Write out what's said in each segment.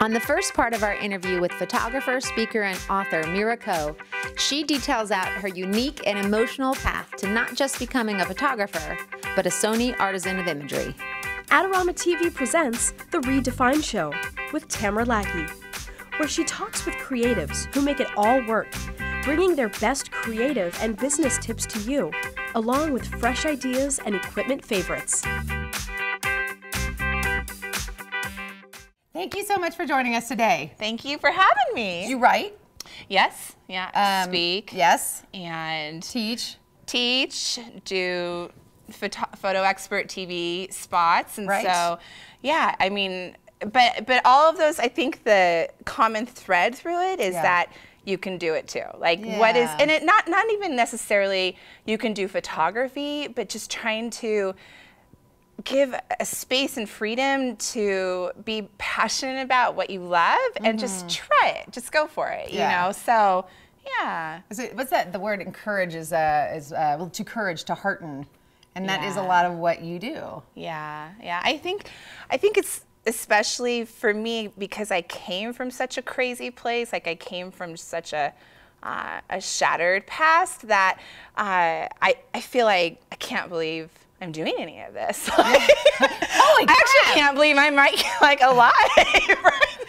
On the first part of our interview with photographer, speaker, and author Me Ra Koh, she details out her unique and emotional path to not just becoming a photographer, but a Sony Artisan of Imagery. Adorama TV presents The reDefine Show with Tamara Lackey, where she talks with creatives who make it all work, bringing their best creative and business tips to you, along with fresh ideas and equipment favorites. Thank you so much for joining us today. Thank you for having me. You write? Yes. Yeah. Speak. Yes. And teach. Do photo expert TV spots, and right. So, yeah. I mean, but all of those, I think the common thread through it is that you can do it too. Like what is, and it not even necessarily you can do photography, but just trying to give a space and freedom to be passionate about what you love and just try it. Just go for it, you know? So, yeah. What's that? The word encourage is well, to courage, to hearten. And that is a lot of what you do. Yeah, yeah. I think it's especially for me because I came from such a crazy place. Like I came from such a shattered past that I feel like I can't believe I'm doing any of this. Holy crap. I actually can't believe I'm like alive.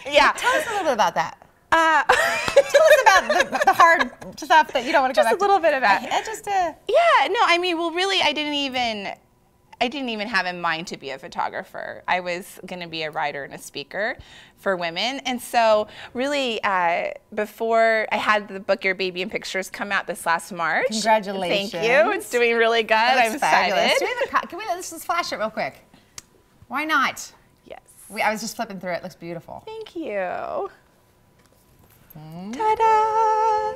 Yeah. Tell us a little bit about that. Tell us about the hard stuff that you don't want to go back to. Just a little bit about it. Yeah, no, I mean, well, really, I didn't even have in mind to be a photographer. I was going to be a writer and a speaker for women. And so really, before I had the book, Your Baby in Pictures, come out this last March. Congratulations. Thank you. It's doing really good. I'm excited. Let's flash it real quick. Why not? Yes. I was just flipping through it. It looks beautiful. Thank you. Ta-da!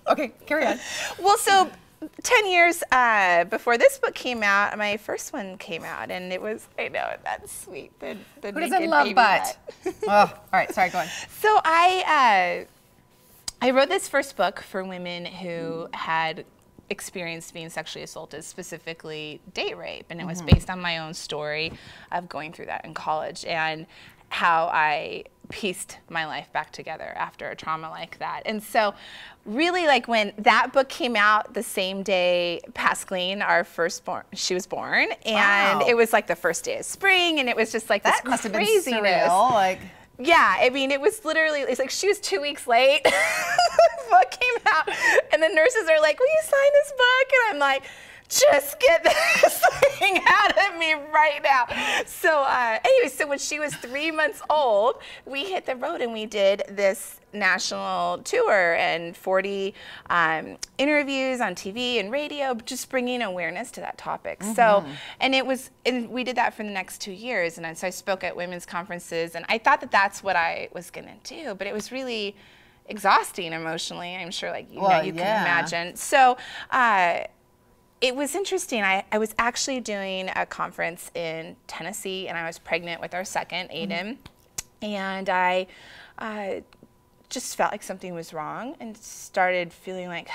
Okay, carry on. Well, so 10 years before this book came out, my first one came out, and it was, I know, that's sweet. The Who doesn't love butt? Oh, all right, sorry, go on. So I wrote this first book for women who had experienced being sexually assaulted, specifically date rape, and it was based on my own story of going through that in college and how I pieced my life back together after a trauma like that. And so really, like, when that book came out the same day Pascaline, our firstborn, she was born, and it was like the first day of spring, and it was just like that this must have been craziness. surreal, like. Yeah, I mean, it was literally, it's like she was 2 weeks late. The book came out, and the nurses are like, will you sign this book? And I'm like, just get this thing out of me right now. So anyway, so when she was 3 months old, we hit the road and we did this national tour and 40 interviews on TV and radio, just bringing awareness to that topic. So, and we did that for the next 2 years. And so I spoke at women's conferences, and I thought that that's what I was gonna do, but it was really exhausting emotionally. I'm sure, like, you can imagine. So, it was interesting. I was actually doing a conference in Tennessee, and I was pregnant with our second, Aiden, and I just felt like something was wrong and started feeling like,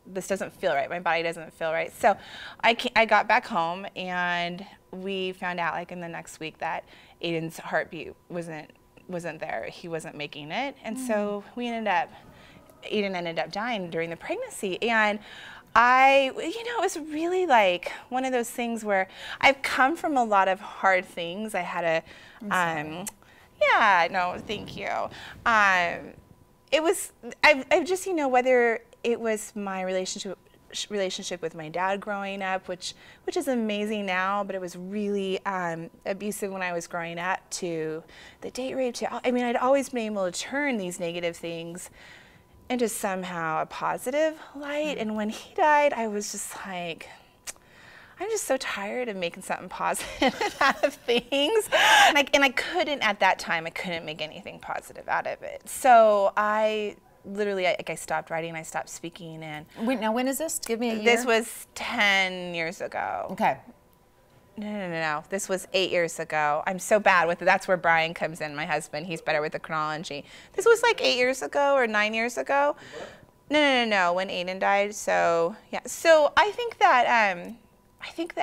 this doesn't feel right. My body doesn't feel right. So I got back home, and we found out, like, in the next week that Aiden's heartbeat wasn't there. He wasn't making it, and so Aiden ended up dying during the pregnancy. And it was really like one of those things where I've come from a lot of hard things. I had thank you. It was, I've just, whether it was my relationship with my dad growing up, which is amazing now, but it was really abusive when I was growing up, to the date rape, I'd always been able to turn these negative things into somehow a positive light. And when he died, I was just like, I'm just so tired of making something positive out of things. And I couldn't, at that time, I couldn't make anything positive out of it. So I literally, I stopped writing, I stopped speaking. And Wait, now when is this? Give me a year. This was 10 years ago. Okay. No. This was 8 years ago. I'm so bad with it. That's where Brian comes in, my husband. He's better with the chronology. This was like 8 years ago or 9 years ago. No, when Aiden died. So, yeah. So I think that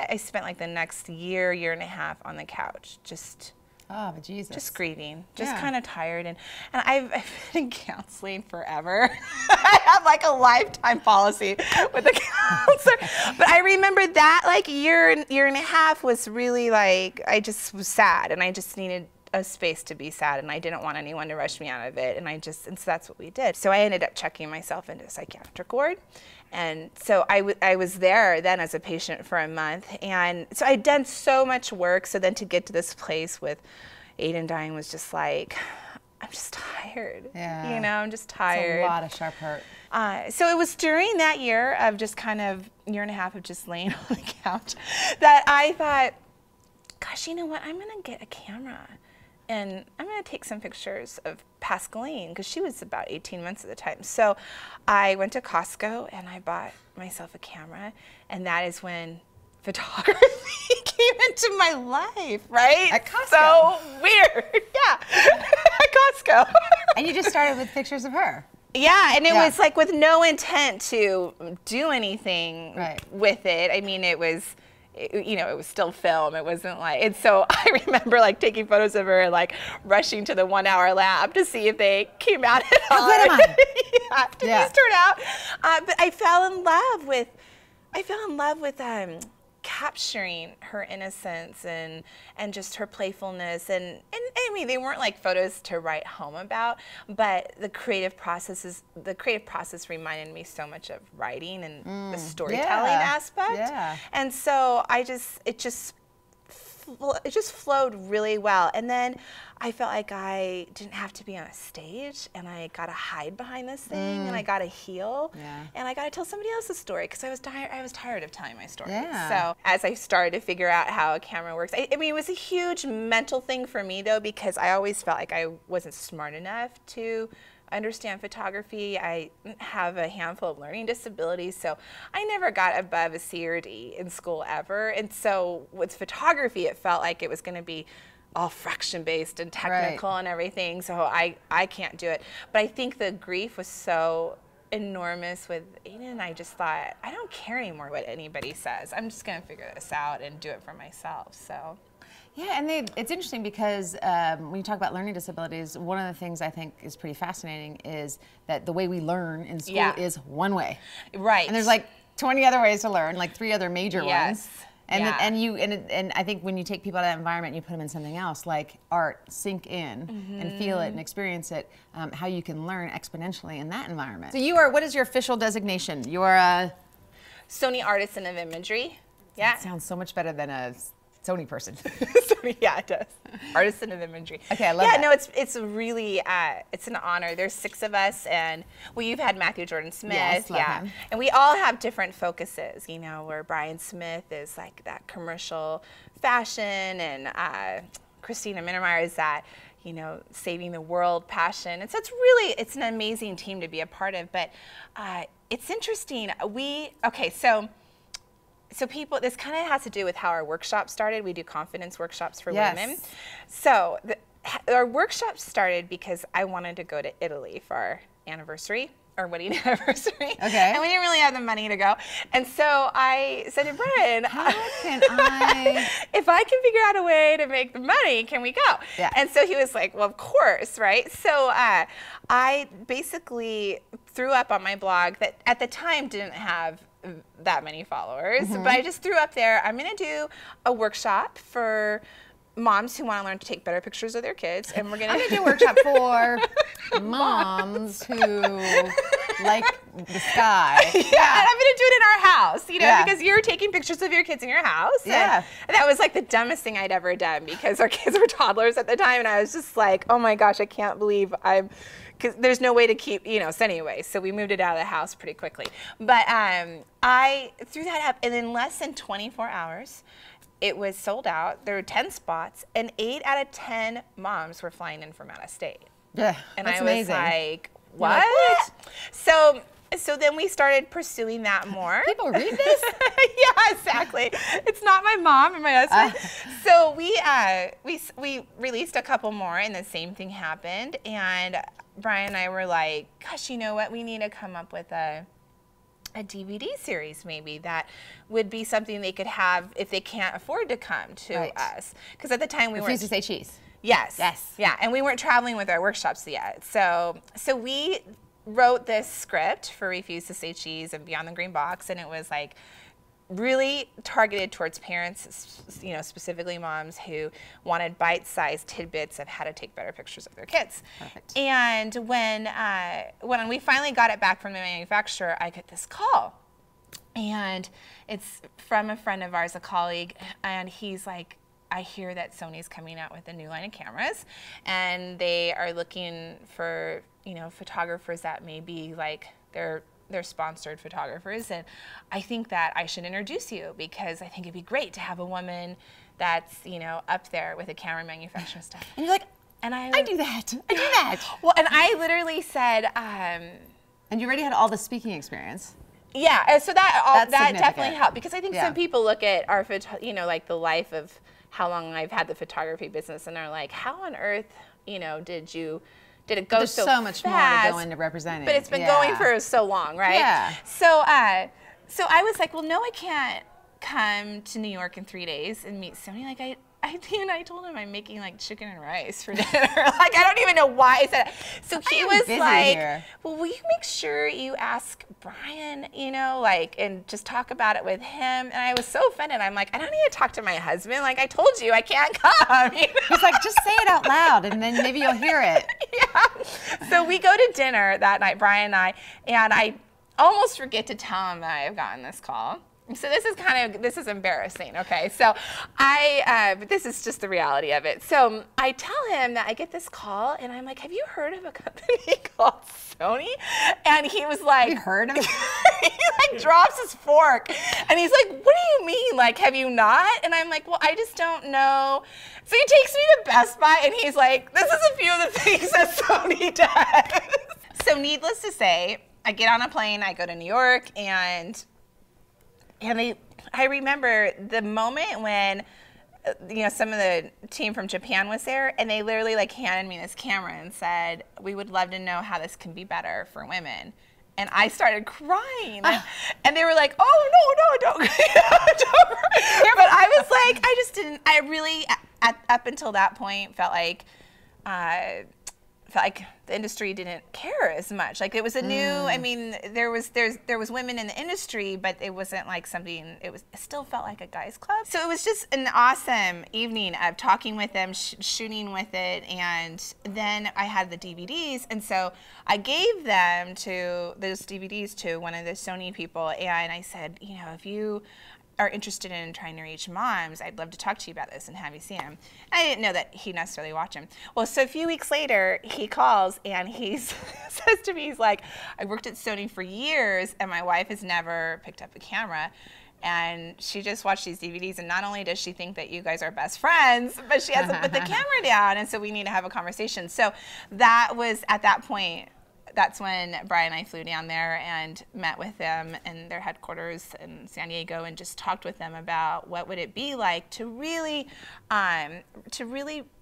I spent like the next year and a half on the couch, just Oh, but Jesus. Just grieving, just kind of tired. And I've been in counseling forever. I have like a lifetime policy with a counselor. But I remember that like year and a half was really like, I just was sad and I just needed a space to be sad and I didn't want anyone to rush me out of it. And so that's what we did. So I ended up checking myself into a psychiatric ward. And so I was there then as a patient for a month. And so I'd done so much work. So then to get to this place with Aiden dying was just like, I'm just tired. Yeah. You know, I'm just tired. It's a lot of sharp hurt. So it was during that year of just kind of year and a half of just laying on the couch that I thought, gosh, you know what? I'm going to get a camera. And I'm going to take some pictures of Pascaline because she was about 18 months at the time. So I went to Costco and I bought myself a camera. And that is when photography came into my life, right? At Costco. So weird. Yeah. At Costco. And you just started with pictures of her. Yeah, and it was like with no intent to do anything with it. I mean, it was... you know, it was still film. It wasn't like, and so I remember like taking photos of her and like rushing to the 1 hour lab to see if they came out at all. How good am I? Did these turn out? But I fell in love with capturing her innocence and just her playfulness and I mean they weren't like photos to write home about, but the creative process reminded me so much of writing and the storytelling aspect. Yeah. And so it just flowed really well. And then I felt like I didn't have to be on a stage and I got to hide behind this thing and I got to heal and I got to tell somebody else's story because I was tired of telling my story. So as I started to figure out how a camera works, I mean, it was a huge mental thing for me though, because I always felt like I wasn't smart enough to understand photography. I have a handful of learning disabilities, so I never got above a C or D in school ever. And so with photography, it felt like it was going to be all fraction-based and technical and everything, so I can't do it. But I think the grief was so enormous with Aiden, I just thought, I don't care anymore what anybody says. I'm just going to figure this out and do it for myself. So. Yeah, and it's interesting because when you talk about learning disabilities, one of the things I think is pretty fascinating is that the way we learn in school is one way. Right. And there's like 20 other ways to learn, like 3 other major ones. And and I think when you take people out of that environment and you put them in something else, like art, sink in and feel it and experience it, how you can learn exponentially in that environment. So you are, what is your official designation? You are a Sony Artisan of Imagery. Yeah. That sounds so much better than a Sony person. Sony, yeah, it does. Artisan of Imagery. Okay, I love that. Yeah, no, it's really, it's an honor. There's 6 of us, and well, you've had Matthew Jordan Smith, yes, love him. And we all have different focuses. You know, where Brian Smith is like that commercial fashion, and Christina Minnemeyer is that, you know, saving the world passion. And so it's an amazing team to be a part of. But it's interesting. So people, this kind of has to do with how our workshop started. We do confidence workshops for women. So our workshop started because I wanted to go to Italy for our anniversary, our wedding anniversary. Okay. And we didn't really have the money to go. And so I said to Brian, how can I? If I can figure out a way to make the money, can we go? Yeah. And so he was like, well, of course, right? So I basically threw up on my blog that at the time didn't have that many followers, but I just threw up there, I'm going to do a workshop for moms who want to learn to take better pictures of their kids, and we're going to do a workshop for moms who like the sky. Yeah, and I'm going to do it in our house, you know, because you're taking pictures of your kids in your house. And that was like the dumbest thing I'd ever done because our kids were toddlers at the time, and I was just like, oh my gosh, I can't believe because there's no way to keep, you know, so anyway, so we moved it out of the house pretty quickly. But I threw that up, and in less than 24 hours, it was sold out. There were 10 spots, and 8 out of 10 moms were flying in from out of state. Yeah, and that's I was amazing. Like, what? So then we started pursuing that more. People read this? Yeah, exactly. It's not my mom and my husband. So we released a couple more, and the same thing happened. And Brian and I were like, gosh, you know what? We need to come up with a DVD series maybe that would be something they could have if they can't afford to come to us. Because at the time we refuse to say cheese. Yes. Yes. Yeah, and we weren't traveling with our workshops yet. So we wrote this script for Refuse to Say Cheese and Beyond the Green Box, and it was like really targeted towards parents, you know, specifically moms who wanted bite-sized tidbits of how to take better pictures of their kids. Perfect. And when we finally got it back from the manufacturer, I get this call. And it's from a friend of ours, a colleague, and he's like, I hear that Sony's coming out with a new line of cameras, and they are looking for, you know, photographers that may be like they're sponsored photographers, and I think that I should introduce you because I think it'd be great to have a woman that's, you know, up there with a camera manufacturer stuff. And you're like, and I do that. I do that. Well, and I literally said, and you already had all the speaking experience. Yeah, so that definitely helped because I think some people look at our, you know, like the life of how long I've had the photography business, and they're like, how on earth, you know, did it go so fast? There's so much more to go into representing. But it's been going for so long, right? Yeah. So I was like, well, no, I can't come to New York in 3 days and meet Sony. Like I told him I'm making like chicken and rice for dinner. Like I don't even know why I said it. So he was like, well, will you make sure you ask Brian, you know, like, and just talk about it with him? And I was so offended. I'm like, I don't need to talk to my husband. Like I told you, I can't come. You know? He's like, just say it out loud and then maybe you'll hear it. Yeah. So we go to dinner that night, Brian and I almost forget to tell him that I've gotten this call. So this is embarrassing, okay? So but this is just the reality of it. So I tell him that I get this call, and I'm like, have you heard of a company called Sony? And he was like, have you heard of it? He like drops his fork, and he's like, what do you mean? Like, have you not? And I'm like, well, I just don't know. So he takes me to Best Buy, and he's like, this is a few of the things that Sony does. So needless to say, I get on a plane, I go to New York, and I remember the moment when, you know, some of the team from Japan was there, and they literally like handed me this camera and said, we would love to know how this can be better for women. And I started crying, and they were like, oh, no, don't. But I was like, I really, up until that point, felt like the industry didn't care as much. Like it was a new, I mean, there was women in the industry, but it wasn't like something, it still felt like a guys club. So it was just an awesome evening of talking with them, shooting with it, and then I had the DVDs, and so I gave those DVDs to one of the Sony people, and I said, you know, if you are interested in trying to reach moms, I'd love to talk to you about this and have you see him. I didn't know that he'd necessarily watch him. Well, so a few weeks later, he calls and he says to me, he's like, I worked at Sony for years and my wife has never picked up a camera. And she just watched these DVDs, and not only does she think that you guys are best friends, but she hasn't put the camera down, and so we need to have a conversation. So that was, at that point, that's when Brian and I flew down there and met with them in their headquarters in San Diego and just talked with them about what would it be like to really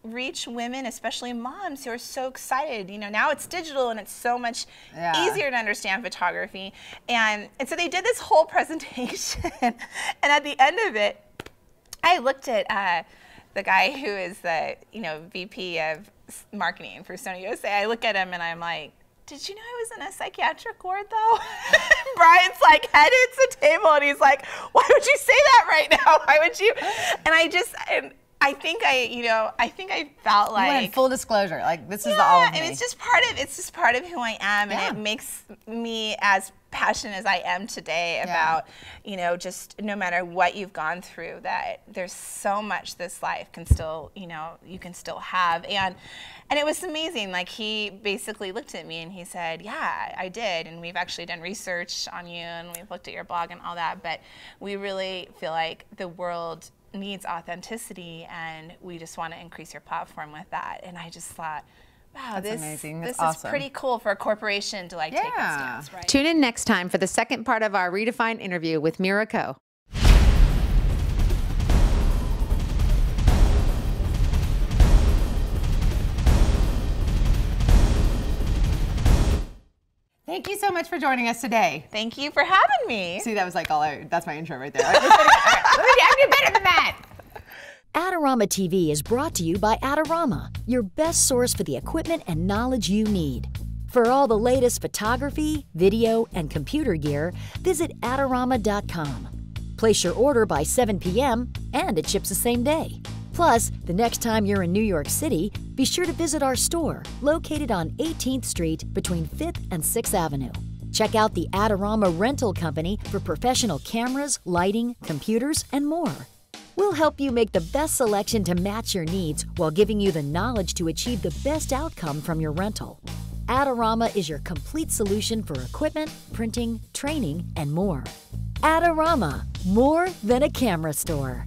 reach women, especially moms who are so excited. You know, now it's digital and it's so much easier to understand photography. And so they did this whole presentation, and at the end of it, I looked at the guy who is the VP of marketing for Sony USA. I look at him and I'm like, did you know I was in a psychiatric ward though? Brian's like head hits the table and he's like, why would you say that right now? Why would you? And I think I felt like, you wanted full disclosure, like this is all of me. And it's just part of who I am, and it makes me as passionate as I am today about, just no matter what you've gone through, that there's so much this life can still, you can still have. And it was amazing. Like, he basically looked at me and he said, yeah, I did, and we've actually done research on you and we've looked at your blog and all that, but we really feel like the world needs authenticity, and we just want to increase your platform with that. And I just thought, wow, that's amazing. This awesome. Is pretty cool for a corporation to take a stance. Right? Tune in next time for the second part of our reDefine interview with Me Ra Koh. Thank you so much for joining us today. Thank you for having me. See, that was like that's my intro right there. I can do better than that. Adorama TV is brought to you by Adorama, your best source for the equipment and knowledge you need. For all the latest photography, video, and computer gear, visit Adorama.com. Place your order by 7 p.m. and it ships the same day. Plus, the next time you're in New York City, be sure to visit our store located on 18th Street between 5th and 6th Avenue. Check out the Adorama Rental Company for professional cameras, lighting, computers, and more. We'll help you make the best selection to match your needs while giving you the knowledge to achieve the best outcome from your rental. Adorama is your complete solution for equipment, printing, training, and more. Adorama, more than a camera store.